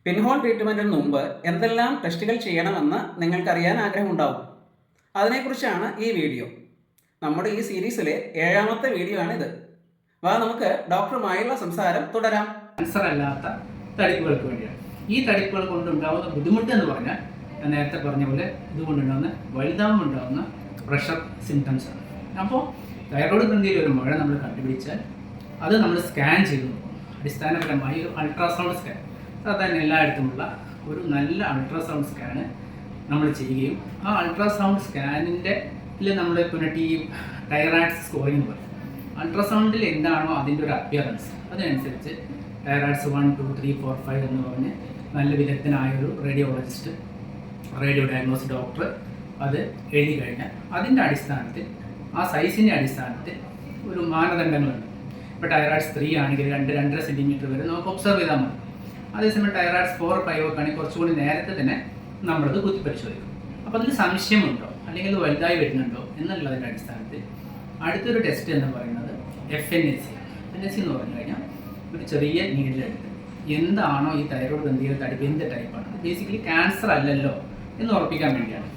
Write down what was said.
Pinhole ട്രീറ്റ്മെൻറ്റിന് മുമ്പ് എന്തെല്ലാം ടെസ്റ്റുകൾ ചെയ്യണമെന്ന് നിങ്ങൾക്കറിയാൻ ആഗ്രഹമുണ്ടാവും. അതിനെക്കുറിച്ചാണ് ഈ വീഡിയോ. നമ്മുടെ ഈ സീരീസിലെ 7ാമത്തെ വീഡിയോ ആണിത്. നമുക്ക് ഡോക്ടറുമായുള്ള സംസാരം തുടരാം. ക്യാൻസർ അല്ലാത്ത തടിപ്പുകൾക്ക് വേണ്ടിയാണ്. ഈ തടിപ്പുകൾ കൊണ്ടുണ്ടാകുന്ന ബുദ്ധിമുട്ട് എന്ന് പറഞ്ഞാൽ ഞാൻ നേരത്തെ പറഞ്ഞ പോലെ ഇതുകൊണ്ടുണ്ടാകുന്ന വലുതാവുമ്പോൾ ഉണ്ടാകുന്ന പ്രഷർ സിംറ്റംസ് ആണ്. അപ്പോൾ തൈറോയ്ഡ് ഗ്രന്ഥിയിൽ ഒരു മുഴ നമ്മൾ കണ്ടുപിടിച്ചാൽ അത് നമ്മൾ സ്കാൻ ചെയ്തു നോക്കും. അടിസ്ഥാനപരമായി ഒരു അൾട്രാസൗണ്ട് സ്കാൻ, സാധാരണ എല്ലായിടത്തുമുള്ള ഒരു നല്ല അൾട്രാസൗണ്ട് സ്കാന് നമ്മൾ ചെയ്യുകയും ആ അൾട്രാസൗണ്ട് സ്കാനിൻ്റെ നമ്മൾ പിന്നെ തൈറോയ്ഡ് സ്കോറിങ് പറയും. അൾട്രാസൗണ്ടിൽ എന്താണോ അതിൻ്റെ ഒരു അപ്പിയറൻസ്, അതിനനുസരിച്ച് തൈറോയ്ഡ്സ് 1, 2, 3, 4, 5 എന്ന് പറഞ്ഞ് നല്ല വിദഗ്ധനായൊരു റേഡിയോളജിസ്റ്റ്, റേഡിയോ ഡയഗ്നോസ് ഡോക്ടർ അത് എഴുതി കഴിഞ്ഞാൽ അതിൻ്റെ അടിസ്ഥാനത്തിൽ ആ സൈസിൻ്റെ അടിസ്ഥാനത്തിൽ ഒരു മാനദണ്ഡങ്ങളുണ്ട്. ഇപ്പോൾ തൈറോയ്ഡ്സ് 3 ആണെങ്കിൽ 2-2.5 സെൻറ്റിമീറ്റർ വരെ നമുക്ക് ഒബ്സർവ് ചെയ്താൽ മതി. അതേസമയം തൈറോയ്ഡ്സ് 4, 5 ഒക്കെ ആണെങ്കിൽ കുറച്ചുകൂടി നേരത്തെ തന്നെ നമ്മളത് കുത്തിപ്പരിശോധിക്കും. അപ്പോൾ അതിൽ സംശയമുണ്ടോ അല്ലെങ്കിൽ അത് വലുതായി വരുന്നുണ്ടോ എന്നുള്ളതിൻ്റെ അടിസ്ഥാനത്തിൽ അടുത്തൊരു ടെസ്റ്റ് എന്ന് പറയുന്നത് FNAC എന്ന് പറഞ്ഞു കഴിഞ്ഞാൽ ഒരു ചെറിയ നീഡിലെടുത്ത് എന്താണോ ഈ തൈറോയ്ഡ് ഗ്രന്ഥിയുടെ തടിപ്പ് എന്ത് ടൈപ്പാണ്, ബേസിക്കലി ക്യാൻസർ അല്ലല്ലോ എന്ന് ഉറപ്പിക്കാൻ വേണ്ടിയാണ്.